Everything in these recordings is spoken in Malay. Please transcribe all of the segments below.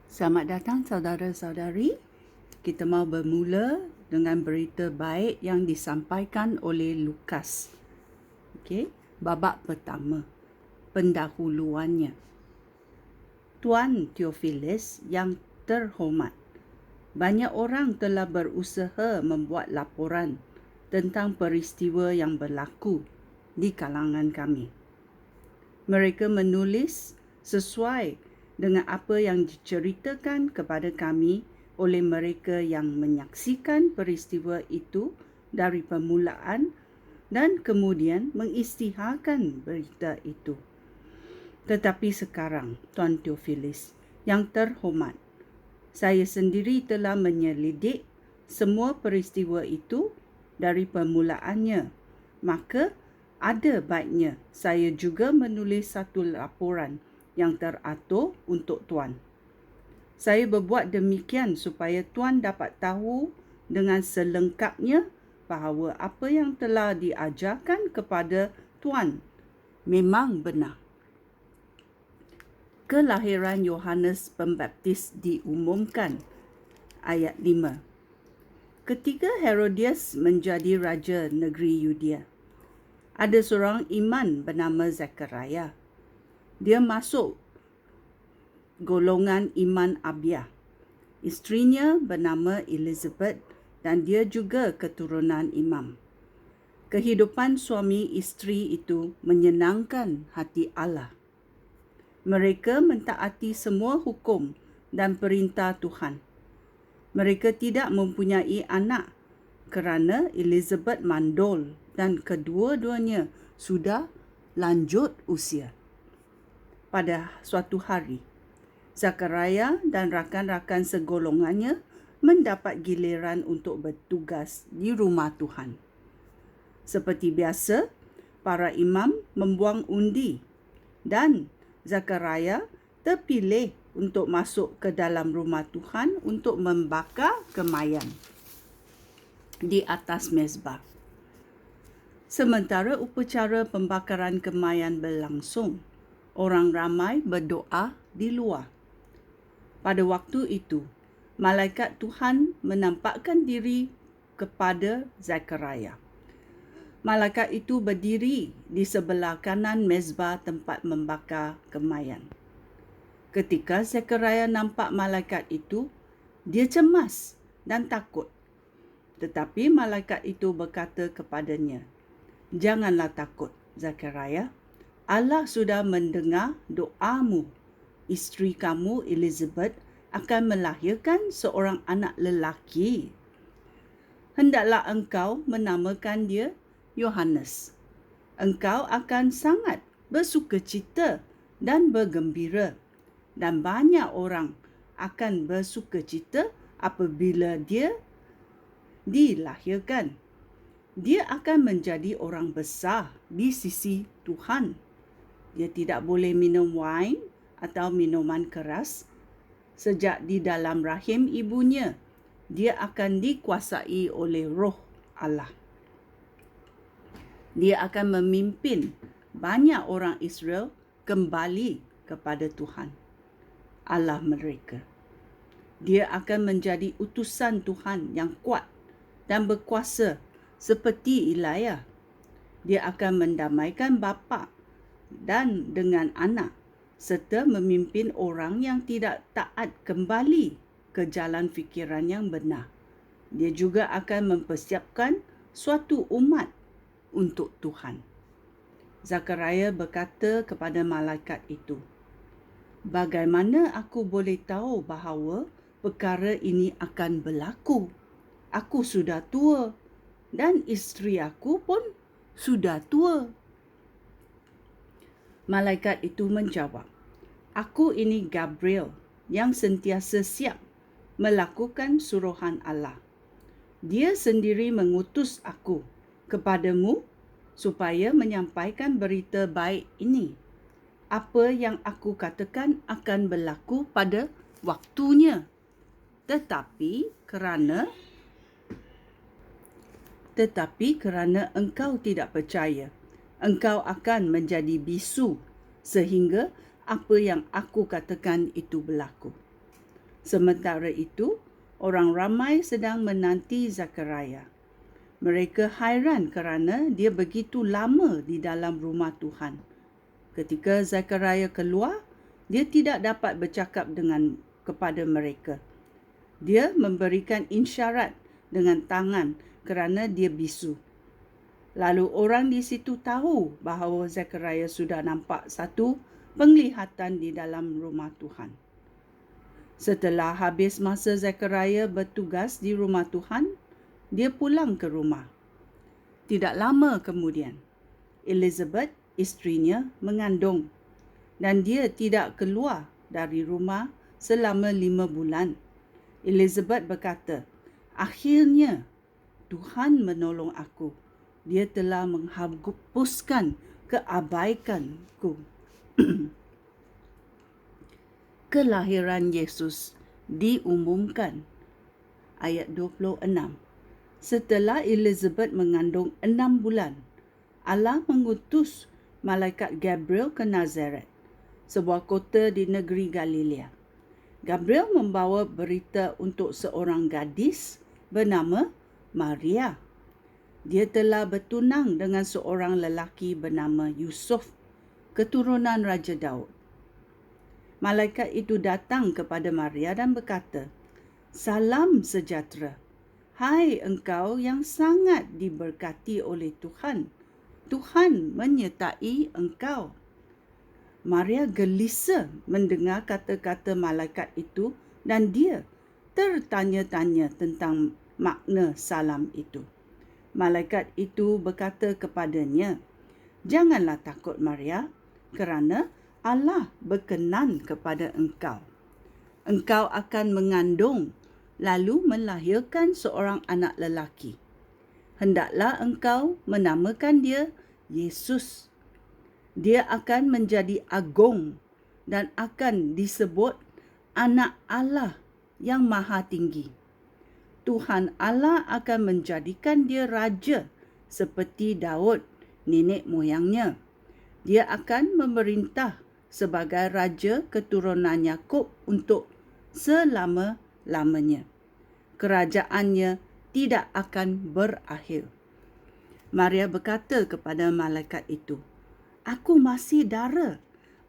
Selamat datang saudara-saudari. Kita mau bermula dengan berita baik yang disampaikan oleh Lukas. Okey, babak pertama, pendahuluannya. Tuan Theophilus yang terhormat, banyak orang telah berusaha membuat laporan tentang peristiwa yang berlaku di kalangan kami. Mereka menulis sesuai dengan apa yang diceritakan kepada kami oleh mereka yang menyaksikan peristiwa itu dari permulaan dan kemudian mengisytiharkan berita itu. Tetapi sekarang, Tuan Theophilus yang terhormat, saya sendiri telah menyelidik semua peristiwa itu dari permulaannya. Maka ada baiknya saya juga menulis satu laporan yang teratur untuk Tuan. Saya berbuat demikian supaya Tuan dapat tahu dengan selengkapnya bahawa apa yang telah diajarkan kepada Tuan memang benar. Kelahiran Yohanes Pembaptis diumumkan. Ayat 5. Ketika Herodias menjadi raja negeri Yudea, ada seorang iman bernama Zakaria. Dia masuk golongan iman Abia. Isterinya bernama Elizabeth dan dia juga keturunan imam. Kehidupan suami isteri itu menyenangkan hati Allah. Mereka mentaati semua hukum dan perintah Tuhan. Mereka tidak mempunyai anak kerana Elizabeth mandul dan kedua-duanya sudah lanjut usia. Pada suatu hari, Zakaria dan rakan-rakan segolongannya mendapat giliran untuk bertugas di rumah Tuhan. Seperti biasa, para imam membuang undi dan Zakaria terpilih untuk masuk ke dalam rumah Tuhan untuk membakar kemayan di atas mezbah. Sementara upacara pembakaran kemayan berlangsung, orang ramai berdoa di luar. Pada waktu itu, malaikat Tuhan menampakkan diri kepada Zakaria. Malaikat itu berdiri di sebelah kanan mezbah tempat membakar kemayan. Ketika Zakaria nampak malaikat itu, dia cemas dan takut. Tetapi malaikat itu berkata kepadanya, "Janganlah takut, Zakaria. Allah sudah mendengar doamu. Isteri kamu, Elizabeth, akan melahirkan seorang anak lelaki. Hendaklah engkau menamakan dia Yohanes. Engkau akan sangat bersukacita dan bergembira, dan banyak orang akan bersukacita apabila dia dilahirkan. Dia akan menjadi orang besar di sisi Tuhan. Dia tidak boleh minum wine atau minuman keras. Sejak di dalam rahim ibunya, dia akan dikuasai oleh Roh Allah. Dia akan memimpin banyak orang Israel kembali kepada Tuhan, Allah mereka. Dia akan menjadi utusan Tuhan yang kuat dan berkuasa seperti Elia. Dia akan mendamaikan bapa dan dengan anak, serta memimpin orang yang tidak taat kembali ke jalan fikiran yang benar. Dia juga akan mempersiapkan suatu umat untuk Tuhan." Zakaria berkata kepada malaikat itu, "Bagaimana aku boleh tahu bahawa perkara ini akan berlaku? Aku sudah tua dan isteri aku pun sudah tua." Malaikat itu menjawab, "Aku ini Gabriel yang sentiasa siap melakukan suruhan Allah. Dia sendiri mengutus aku kepadamu supaya menyampaikan berita baik ini. Apa yang aku katakan akan berlaku pada waktunya. Tetapi kerana engkau tidak percaya, engkau akan menjadi bisu sehingga apa yang aku katakan itu berlaku." Sementara itu, orang ramai sedang menanti Zakaria. Mereka hairan kerana dia begitu lama di dalam rumah Tuhan. Ketika Zakaria keluar, dia tidak dapat bercakap kepada mereka. Dia memberikan isyarat dengan tangan kerana dia bisu. Lalu orang di situ tahu bahawa Zakaria sudah nampak satu penglihatan di dalam rumah Tuhan. Setelah habis masa Zakaria bertugas di rumah Tuhan, dia pulang ke rumah. Tidak lama kemudian, Elizabeth, isterinya, mengandung dan dia tidak keluar dari rumah selama 5 bulan. Elizabeth berkata, "Akhirnya Tuhan menolong aku. Dia telah menghapuskan keabaikanku." Kelahiran Yesus diumumkan. Ayat 26. Setelah Elizabeth mengandung 6 bulan, Allah mengutus malaikat Gabriel ke Nazaret, sebuah kota di negeri Galilea. Gabriel membawa berita untuk seorang gadis bernama Maria. Dia telah bertunang dengan seorang lelaki bernama Yusuf, keturunan Raja Daud. Malaikat itu datang kepada Maria dan berkata, "Salam sejahtera, hai engkau yang sangat diberkati oleh Tuhan. Tuhan menyertai engkau." Maria gelisah mendengar kata-kata malaikat itu dan dia tertanya-tanya tentang makna salam itu. Malaikat itu berkata kepadanya, "Janganlah takut Maria, kerana Allah berkenan kepada engkau. Engkau akan mengandung lalu melahirkan seorang anak lelaki. Hendaklah engkau menamakan dia Yesus. Dia akan menjadi agung dan akan disebut Anak Allah yang Maha Tinggi. Tuhan Allah akan menjadikan dia raja seperti Daud, nenek moyangnya. Dia akan memerintah sebagai raja keturunan Yakub untuk selama-lamanya. Kerajaannya tidak akan berakhir." Maria berkata kepada malaikat itu, "Aku masih dara.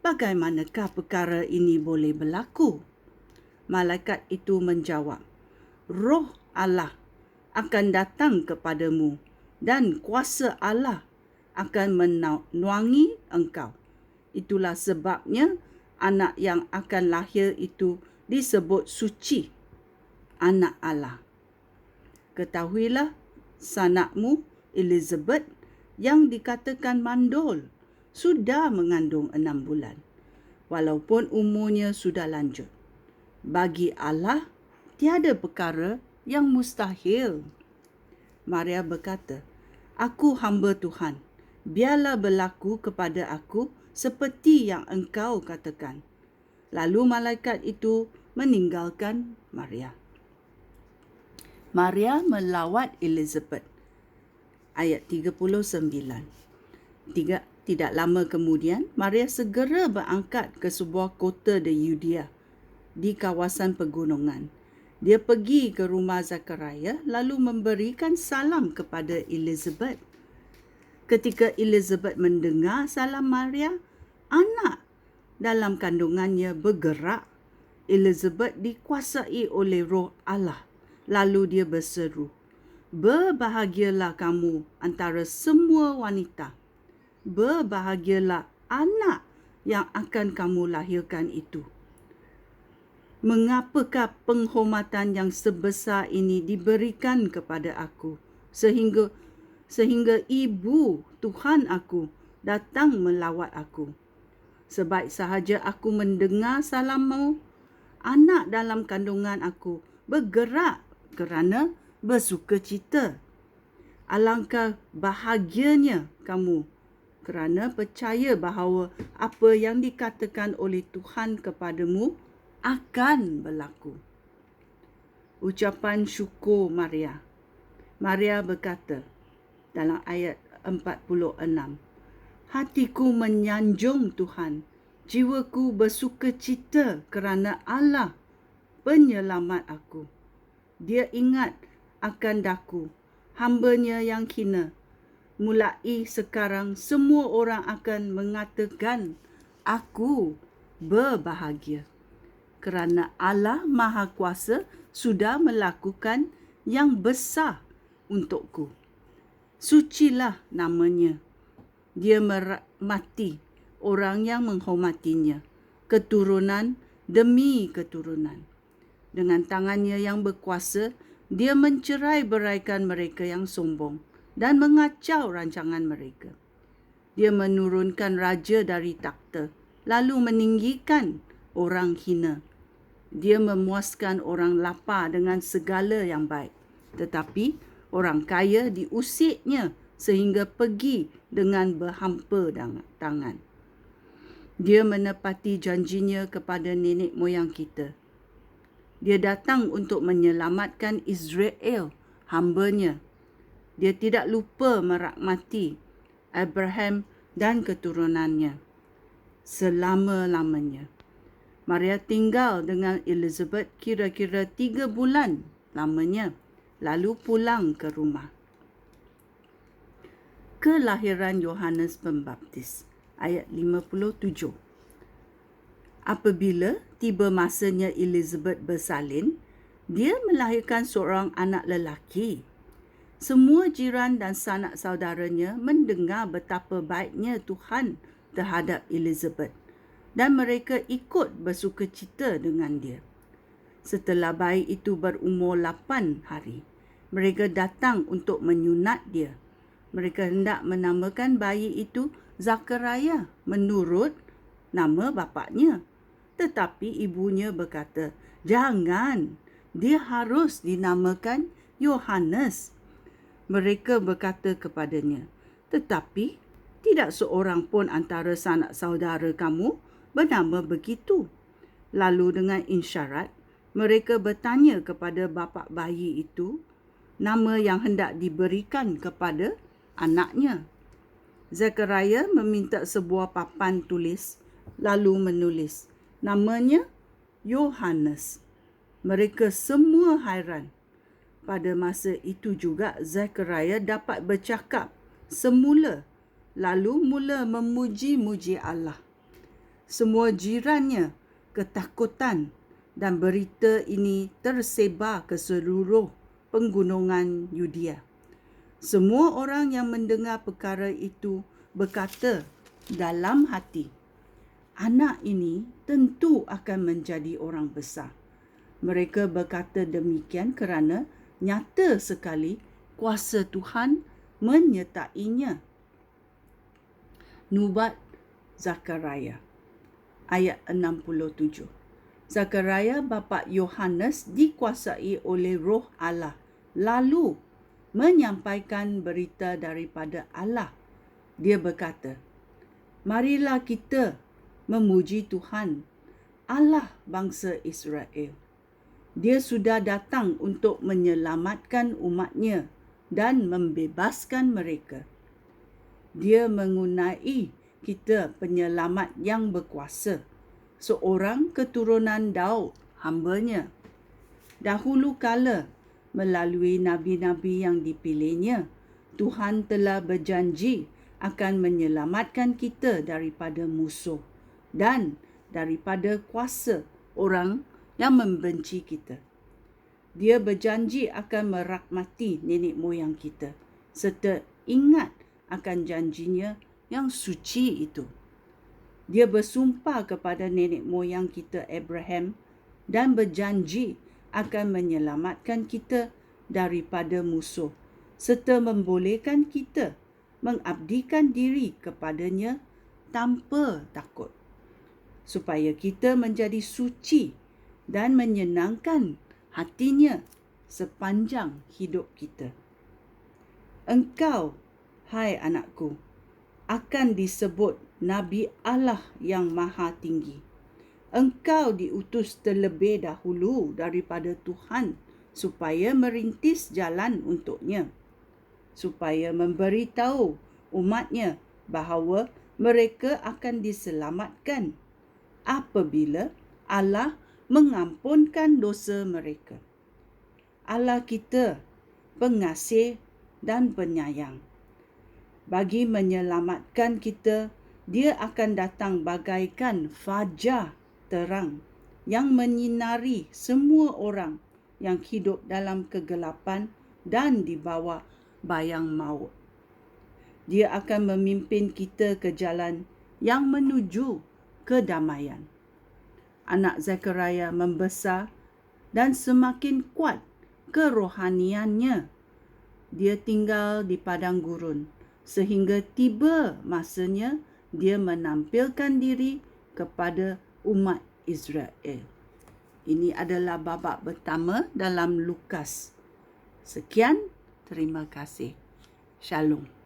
Bagaimanakah perkara ini boleh berlaku?" Malaikat itu menjawab, "Roh Allah akan datang kepadamu dan kuasa Allah akan menaungi engkau. Itulah sebabnya anak yang akan lahir itu disebut suci, Anak Allah. Ketahuilah, sanakmu Elizabeth yang dikatakan mandul sudah mengandung 6 bulan, walaupun umurnya sudah lanjut. Bagi Allah, tiada perkara yang mustahil." Maria berkata, "Aku hamba Tuhan. Biarlah berlaku kepada aku seperti yang engkau katakan." Lalu malaikat itu meninggalkan Maria. Maria melawat Elizabeth. Ayat 39. Tidak lama kemudian, Maria segera berangkat ke sebuah kota di Yudea, di kawasan pegunungan. Dia pergi ke rumah Zakaria lalu memberikan salam kepada Elizabeth. Ketika Elizabeth mendengar salam Maria, anak dalam kandungannya bergerak. Elizabeth dikuasai oleh Roh Allah. Lalu dia berseru, "Berbahagialah kamu antara semua wanita. Berbahagialah anak yang akan kamu lahirkan itu. Mengapakah penghormatan yang sebesar ini diberikan kepada aku, sehingga ibu Tuhan aku datang melawat aku? Sebaik sahaja aku mendengar salammu, anak dalam kandungan aku bergerak kerana bersukacita. Alangkah bahagianya kamu kerana percaya bahawa apa yang dikatakan oleh Tuhan kepadamu akan berlaku." Ucapan syukur Maria. Maria berkata dalam ayat 46, "Hatiku menyanjung Tuhan, jiwaku bersukacita kerana Allah penyelamat aku. Dia ingat akan daku, hamba-Nya yang hina. Mulai sekarang semua orang akan mengatakan, aku berbahagia. Kerana Allah Maha Kuasa sudah melakukan yang besar untukku. Sucilah nama-Nya. Dia merahmati orang yang menghormatinya, keturunan demi keturunan. Dengan tangan-Nya yang berkuasa, Dia mencerai-beraikan mereka yang sombong dan mengacau rancangan mereka. Dia menurunkan raja dari takhta, lalu meninggikan orang hina. Dia memuaskan orang lapar dengan segala yang baik, tetapi orang kaya diusiknya sehingga pergi dengan berhampa tangan. Dia menepati janjinya kepada nenek moyang kita. Dia datang untuk menyelamatkan Israel, hamba-Nya. Dia tidak lupa merahmati Abraham dan keturunannya selama-lamanya. Maria tinggal dengan Elizabeth kira-kira 3 bulan lamanya, lalu pulang ke rumah. Kelahiran Yohanes Pembaptis, ayat 57. Apabila tiba masanya Elizabeth bersalin, dia melahirkan seorang anak lelaki. Semua jiran dan sanak saudaranya mendengar betapa baiknya Tuhan terhadap Elizabeth dan mereka ikut bersukacita dengan dia. Setelah bayi itu berumur 8 hari, mereka datang untuk menyunat dia. Mereka hendak menamakan bayi itu Zakaria menurut nama bapaknya. Tetapi ibunya berkata, jangan, dia harus dinamakan Yohanes. Mereka berkata kepadanya, tetapi tidak seorang pun antara sanak saudara kamu bernama begitu. Lalu dengan isyarat, mereka bertanya kepada bapa bayi itu nama yang hendak diberikan kepada anaknya. Zakaria meminta sebuah papan tulis, lalu menulis, namanya Yohanes. Mereka semua hairan. Pada masa itu juga Zakaria dapat bercakap semula, lalu mula memuji-muji Allah. Semua jirannya ketakutan dan berita ini tersebar ke seluruh penggunungan Yudea. Semua orang yang mendengar perkara itu berkata dalam hati, anak ini tentu akan menjadi orang besar. Mereka berkata demikian kerana nyata sekali kuasa Tuhan menyertainya. Nubuat Zakaria, ayat 67. Zakaria bapa Yohanes dikuasai oleh Roh Allah, lalu menyampaikan berita daripada Allah. Dia berkata, marilah kita memuji Tuhan, Allah bangsa Israel. Dia sudah datang untuk menyelamatkan umat-Nya dan membebaskan mereka. Dia mengunai kita penyelamat yang berkuasa, seorang keturunan Daud, hamba-Nya. Dahulu kala, melalui nabi-nabi yang dipilihnya, Tuhan telah berjanji akan menyelamatkan kita daripada musuh dan daripada kuasa orang yang membenci kita. Dia berjanji akan merahmati nenek moyang kita serta ingat akan janjinya yang suci itu. Dia bersumpah kepada nenek moyang kita Abraham dan berjanji akan menyelamatkan kita daripada musuh serta membolehkan kita mengabdikan diri kepadanya tanpa takut, supaya kita menjadi suci dan menyenangkan hatinya sepanjang hidup kita. Engkau, hai anakku, akan disebut Nabi Allah yang Maha Tinggi. Engkau diutus terlebih dahulu daripada Tuhan supaya merintis jalan untuknya, supaya memberitahu umat-Nya bahawa mereka akan diselamatkan apabila Allah mengampunkan dosa mereka. Allah kita pengasih dan penyayang. Bagi menyelamatkan kita, dia akan datang bagaikan fajar terang yang menyinari semua orang yang hidup dalam kegelapan dan di bawah bayang maut. Dia akan memimpin kita ke jalan yang menuju kedamaian. Anak Zekaria membesar dan semakin kuat kerohaniannya. Dia tinggal di padang gurun sehingga tiba masanya dia menampilkan diri kepada umat Israel. Ini adalah babak pertama dalam Lukas. Sekian, terima kasih. Shalom.